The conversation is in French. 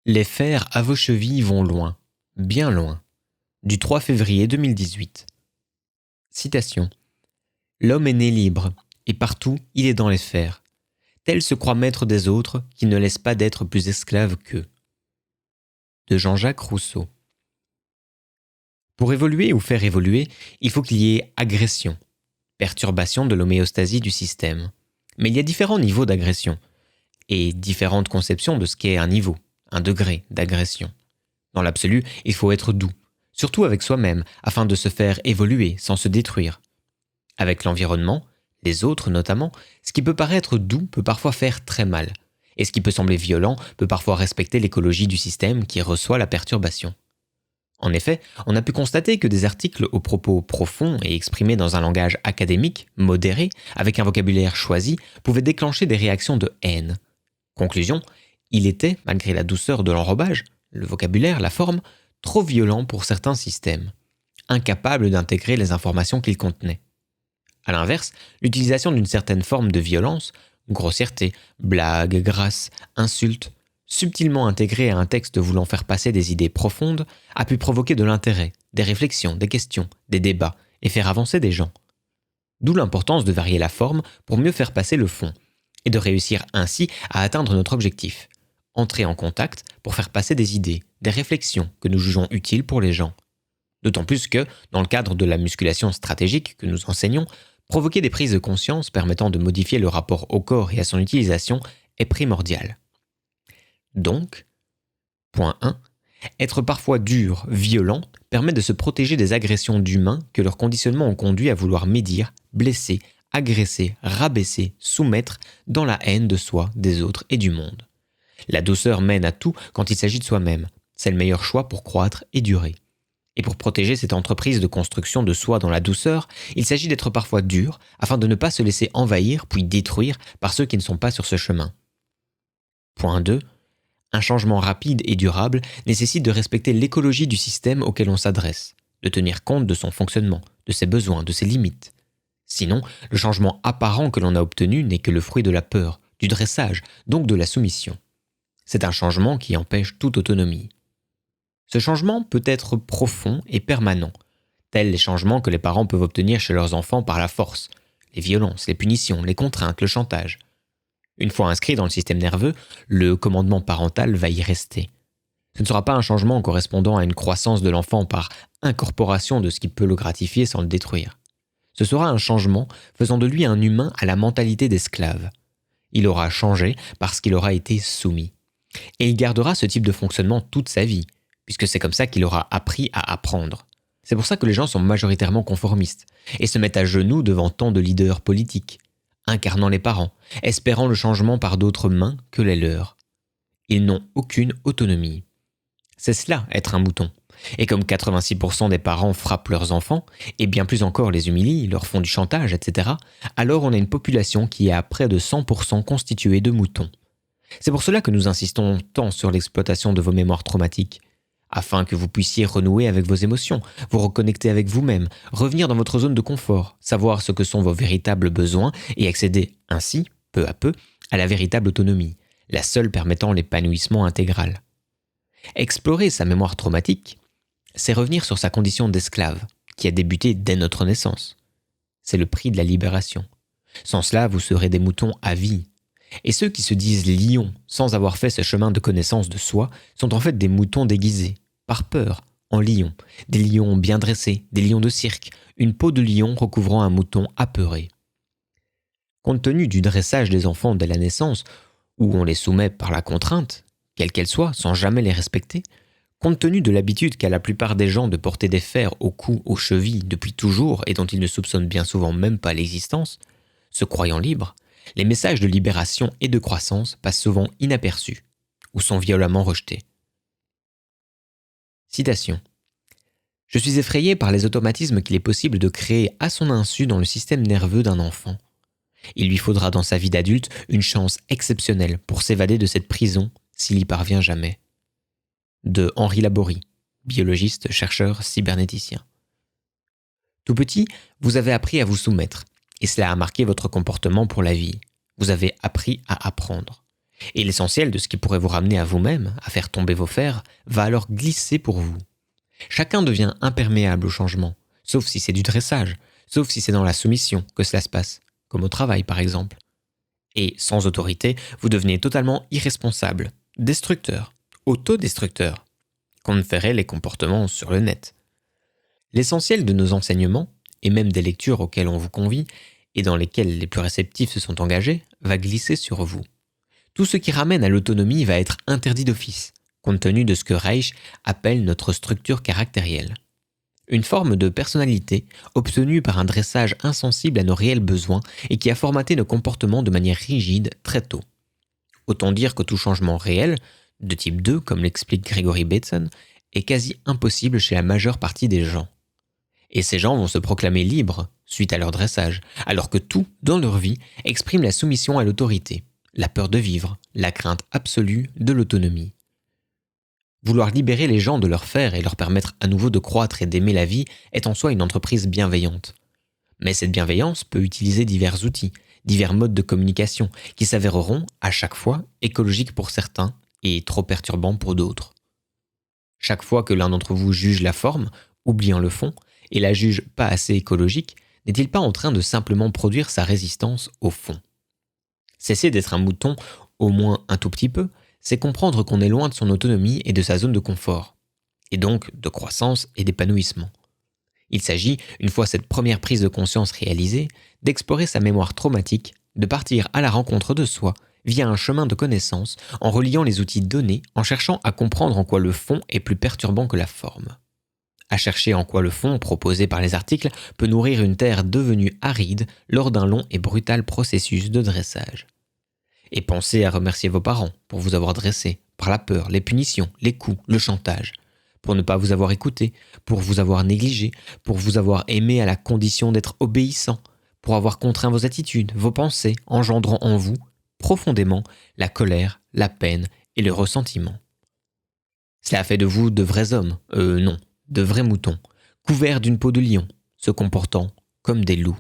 Les fers à vos chevilles vont loin, bien loin. Du 3 février 2018. Citation. L'homme est né libre, et partout il est dans les fers. Tel se croit maître des autres, qui ne laisse pas d'être plus esclave qu'eux. De Jean-Jacques Rousseau. Pour évoluer ou faire évoluer, il faut qu'il y ait agression, perturbation de l'homéostasie du système. Mais il y a différents niveaux d'agression, et différentes conceptions de ce qu'est un niveau, un degré d'agression. Dans l'absolu, il faut être doux, surtout avec soi-même, afin de se faire évoluer sans se détruire. Avec l'environnement, les autres notamment, ce qui peut paraître doux peut parfois faire très mal, et ce qui peut sembler violent peut parfois respecter l'écologie du système qui reçoit la perturbation. En effet, on a pu constater que des articles aux propos profonds et exprimés dans un langage académique, modéré, avec un vocabulaire choisi, pouvaient déclencher des réactions de haine. Conclusion, il était, malgré la douceur de l'enrobage, le vocabulaire, la forme, trop violent pour certains systèmes, incapables d'intégrer les informations qu'il contenait. A l'inverse, l'utilisation d'une certaine forme de violence, grossièreté, blague, grâce, insulte, subtilement intégrée à un texte voulant faire passer des idées profondes, a pu provoquer de l'intérêt, des réflexions, des questions, des débats, et faire avancer des gens. D'où l'importance de varier la forme pour mieux faire passer le fond, et de réussir ainsi à atteindre notre objectif, entrer en contact pour faire passer des idées, des réflexions que nous jugeons utiles pour les gens. D'autant plus que, dans le cadre de la musculation stratégique que nous enseignons, provoquer des prises de conscience permettant de modifier le rapport au corps et à son utilisation est primordial. Donc, point 1, être parfois dur, violent, permet de se protéger des agressions d'humains que leur conditionnement ont conduit à vouloir médire, blesser, agresser, rabaisser, soumettre dans la haine de soi, des autres et du monde. La douceur mène à tout quand il s'agit de soi-même. C'est le meilleur choix pour croître et durer. Et pour protéger cette entreprise de construction de soi dans la douceur, il s'agit d'être parfois dur afin de ne pas se laisser envahir puis détruire par ceux qui ne sont pas sur ce chemin. Point 2. Un changement rapide et durable nécessite de respecter l'écologie du système auquel on s'adresse, de tenir compte de son fonctionnement, de ses besoins, de ses limites. Sinon, le changement apparent que l'on a obtenu n'est que le fruit de la peur, du dressage, donc de la soumission. C'est un changement qui empêche toute autonomie. Ce changement peut être profond et permanent, tels les changements que les parents peuvent obtenir chez leurs enfants par la force, les violences, les punitions, les contraintes, le chantage. Une fois inscrit dans le système nerveux, le commandement parental va y rester. Ce ne sera pas un changement correspondant à une croissance de l'enfant par incorporation de ce qui peut le gratifier sans le détruire. Ce sera un changement faisant de lui un humain à la mentalité d'esclave. Il aura changé parce qu'il aura été soumis. Et il gardera ce type de fonctionnement toute sa vie, puisque c'est comme ça qu'il aura appris à apprendre. C'est pour ça que les gens sont majoritairement conformistes, et se mettent à genoux devant tant de leaders politiques, incarnant les parents, espérant le changement par d'autres mains que les leurs. Ils n'ont aucune autonomie. C'est cela, être un mouton. Et comme 86% des parents frappent leurs enfants, et bien plus encore les humilient, leur font du chantage, etc., alors on a une population qui est à près de 100% constituée de moutons. C'est pour cela que nous insistons tant sur l'exploitation de vos mémoires traumatiques, afin que vous puissiez renouer avec vos émotions, vous reconnecter avec vous-même, revenir dans votre zone de confort, savoir ce que sont vos véritables besoins et accéder ainsi, peu à peu, à la véritable autonomie, la seule permettant l'épanouissement intégral. Explorer sa mémoire traumatique, c'est revenir sur sa condition d'esclave, qui a débuté dès notre naissance. C'est le prix de la libération. Sans cela, vous serez des moutons à vie. Et ceux qui se disent lions sans avoir fait ce chemin de connaissance de soi sont en fait des moutons déguisés, par peur, en lions. Des lions bien dressés, des lions de cirque, une peau de lion recouvrant un mouton apeuré. Compte tenu du dressage des enfants dès la naissance, où on les soumet par la contrainte, quelle qu'elle soit, sans jamais les respecter, compte tenu de l'habitude qu'a la plupart des gens de porter des fers au cou, aux chevilles depuis toujours et dont ils ne soupçonnent bien souvent même pas l'existence, se croyant libres, les messages de libération et de croissance passent souvent inaperçus ou sont violemment rejetés. Citation. Je suis effrayé par les automatismes qu'il est possible de créer à son insu dans le système nerveux d'un enfant. Il lui faudra dans sa vie d'adulte une chance exceptionnelle pour s'évader de cette prison s'il y parvient jamais. De Henri Laborie, biologiste, chercheur, cybernéticien. Tout petit, vous avez appris à vous soumettre, et cela a marqué votre comportement pour la vie. Vous avez appris à apprendre. Et l'essentiel de ce qui pourrait vous ramener à vous-même, à faire tomber vos fers, va alors glisser pour vous. Chacun devient imperméable au changement, sauf si c'est du dressage, sauf si c'est dans la soumission que cela se passe, comme au travail par exemple. Et sans autorité, vous devenez totalement irresponsable, destructeur, autodestructeur, qu'on ne ferait les comportements sur le net. L'essentiel de nos enseignements, et même des lectures auxquelles on vous convie, et dans lesquelles les plus réceptifs se sont engagés, va glisser sur vous. Tout ce qui ramène à l'autonomie va être interdit d'office, compte tenu de ce que Reich appelle notre structure caractérielle. Une forme de personnalité obtenue par un dressage insensible à nos réels besoins et qui a formaté nos comportements de manière rigide très tôt. Autant dire que tout changement réel, de type 2 comme l'explique Gregory Bateson, est quasi impossible chez la majeure partie des gens. Et ces gens vont se proclamer libres suite à leur dressage, alors que tout, dans leur vie, exprime la soumission à l'autorité, la peur de vivre, la crainte absolue de l'autonomie. Vouloir libérer les gens de leurs fers et leur permettre à nouveau de croître et d'aimer la vie est en soi une entreprise bienveillante. Mais cette bienveillance peut utiliser divers outils, divers modes de communication qui s'avéreront, à chaque fois, écologiques pour certains et trop perturbants pour d'autres. Chaque fois que l'un d'entre vous juge la forme, oubliant le fond, et la juge pas assez écologique, n'est-il pas en train de simplement produire sa résistance au fond ? Cesser d'être un mouton, au moins un tout petit peu, c'est comprendre qu'on est loin de son autonomie et de sa zone de confort, et donc de croissance et d'épanouissement. Il s'agit, une fois cette première prise de conscience réalisée, d'explorer sa mémoire traumatique, de partir à la rencontre de soi via un chemin de connaissance en reliant les outils donnés, en cherchant à comprendre en quoi le fond est plus perturbant que la forme. À chercher en quoi le fond proposé par les articles peut nourrir une terre devenue aride lors d'un long et brutal processus de dressage. Et pensez à remercier vos parents pour vous avoir dressé, par la peur, les punitions, les coups, le chantage, pour ne pas vous avoir écouté, pour vous avoir négligé, pour vous avoir aimé à la condition d'être obéissant, pour avoir contraint vos attitudes, vos pensées, engendrant en vous, profondément, la colère, la peine et le ressentiment. Cela a fait de vous de vrais hommes, non, de vrais moutons, couverts d'une peau de lion, se comportant comme des loups.